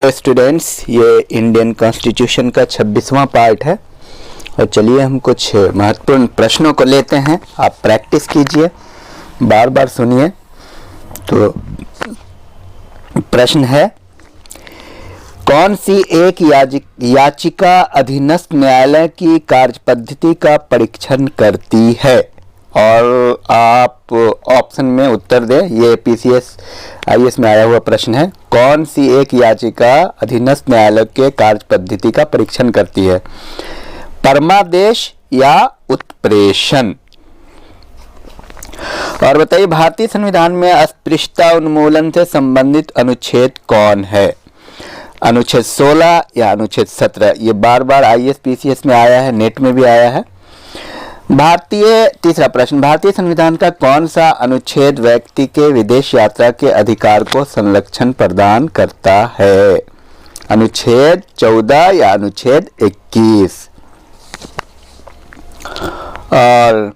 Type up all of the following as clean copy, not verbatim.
Students, ये Indian constitution का 26वां part है और चलिए हम कुछ महत्वपूर्ण प्रश्नों को लेते हैं। आप प्रैक्टिस कीजिए, बार बार सुनिए। तो प्रश्न है, कौन सी एक याचिका अधीनस्थ न्यायालय की कार्यपद्धति का परीक्षण करती है? और आप ऑप्शन में उत्तर दें। ये पीसीएस आईएएस में आया हुआ प्रश्न है। कौन सी एक याचिका अधीनस्थ न्यायालय के कार्यपद्धति का परीक्षण करती है? परमादेश या उत्प्रेषण? और बताइए, भारतीय संविधान में अस्पृश्यता उन्मूलन से संबंधित अनुच्छेद कौन है? अनुच्छेद 16 या अनुच्छेद 17? ये बार बार आईएएस पीसीएस में आया है, नेट में भी आया है। तीसरा प्रश्न, भारतीय संविधान का कौन सा अनुच्छेद व्यक्ति के विदेश यात्रा के अधिकार को संरक्षण प्रदान करता है? अनुच्छेद 14 या अनुच्छेद 21? और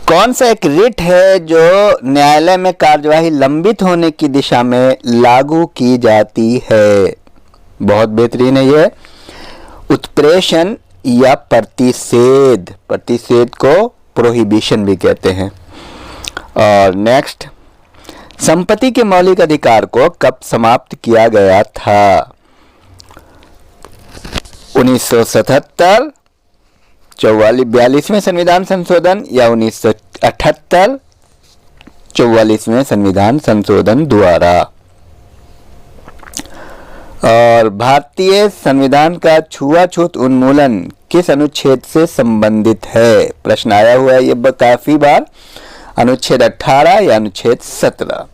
कौन सा एक रिट है जो न्यायालय में कार्यवाही लंबित होने की दिशा में लागू की जाती है? बहुत बेहतरीन है ये। उत्प्रेषण या प्रतिषेध? प्रतिषेध को प्रोहिबिशन भी कहते हैं। और नेक्स्ट, संपत्ति के मौलिक अधिकार को कब समाप्त किया गया था? 1977, 42वें संविधान संशोधन या 1978, 44वें संविधान संशोधन द्वारा? और भारतीय संविधान का छुआछूत उन्मूलन किस अनुच्छेद से संबंधित है? प्रश्न आया हुआ है ये काफी बार। अनुच्छेद 18 या अनुच्छेद 17?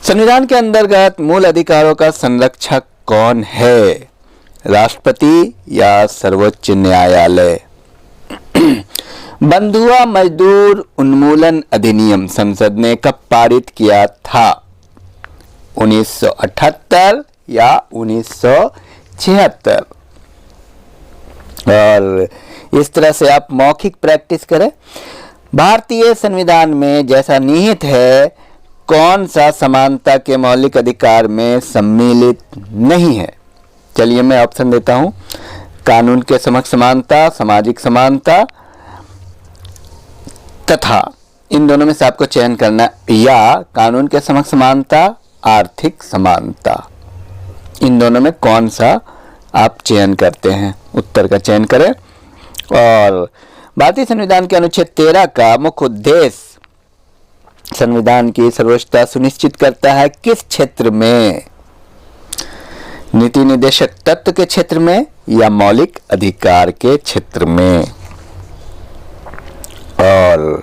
संविधान के अंतर्गत मूल अधिकारों का संरक्षक कौन है? राष्ट्रपति या सर्वोच्च न्यायालय? बंधुआ मजदूर उन्मूलन अधिनियम संसद ने कब पारित किया था? 1978 या 1976? और इस तरह से आप मौखिक प्रैक्टिस करें। भारतीय संविधान में जैसा निहित है, कौन सा समानता के मौलिक अधिकार में सम्मिलित नहीं है? चलिए मैं ऑप्शन देता हूं। कानून के समक्ष समानता, सामाजिक समानता तथा इन दोनों में से आपको चयन करना, या कानून के समक्ष समानता, आर्थिक समानता। इन दोनों में कौन सा आप चयन करते हैं? उत्तर का चयन करें। और भारतीय संविधान के अनुच्छेद 13 का मुख्य उद्देश्य संविधान की सर्वोच्चता सुनिश्चित करता है किस क्षेत्र में? नीति निर्देशक तत्व के क्षेत्र में या मौलिक अधिकार के क्षेत्र में? और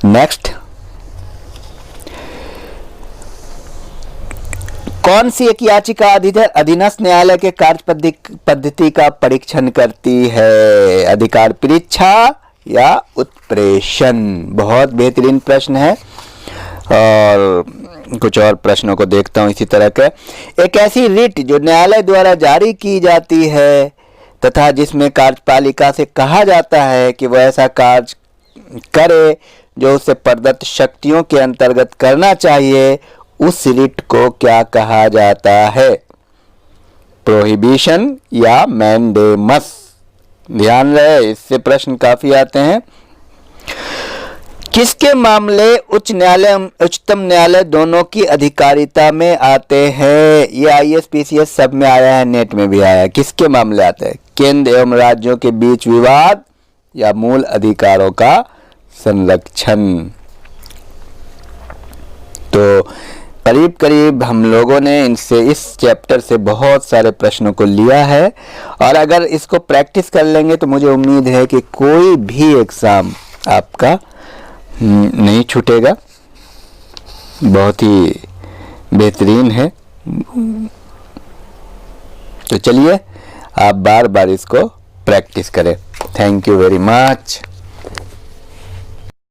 नेक्स्ट, कौन सी एक याचिका अधीनस्थ न्यायालय के कार्य पद्धति का परीक्षण करती है? अधिकार परीक्षा या उत्प्रेषण? बहुत बेहतरीन प्रश्न है। और कुछ और प्रश्नों को देखता हूं इसी तरह के। एक ऐसी रिट जो न्यायालय द्वारा जारी की जाती है तथा जिसमें कार्यपालिका से कहा जाता है कि वह ऐसा कार्य करे जो उसे प्रदत्त शक्तियों के अंतर्गत करना चाहिए, उस रिट को क्या कहा जाता है? प्रोहिबिशन या मैंडेमस? ध्यान रहे, इससे प्रश्न काफी आते हैं। किसके मामले उच्च न्यायालय उच्चतम न्यायालय दोनों की अधिकारिता में आते हैं? ये आईएएस पीसीएस सब में आया है, नेट में भी आया है। किसके मामले आते हैं? केंद्र एवं राज्यों के बीच विवाद या मूल अधिकारों का संरक्षण? तो करीब करीब हम लोगों ने इस चैप्टर से बहुत सारे प्रश्नों को लिया है, और अगर इसको प्रैक्टिस कर लेंगे तो मुझे उम्मीद है कि कोई भी एग्जाम आपका नहीं छूटेगा। बहुत ही बेहतरीन है। तो चलिए आप बार बार इसको प्रैक्टिस करें। Thank you very much.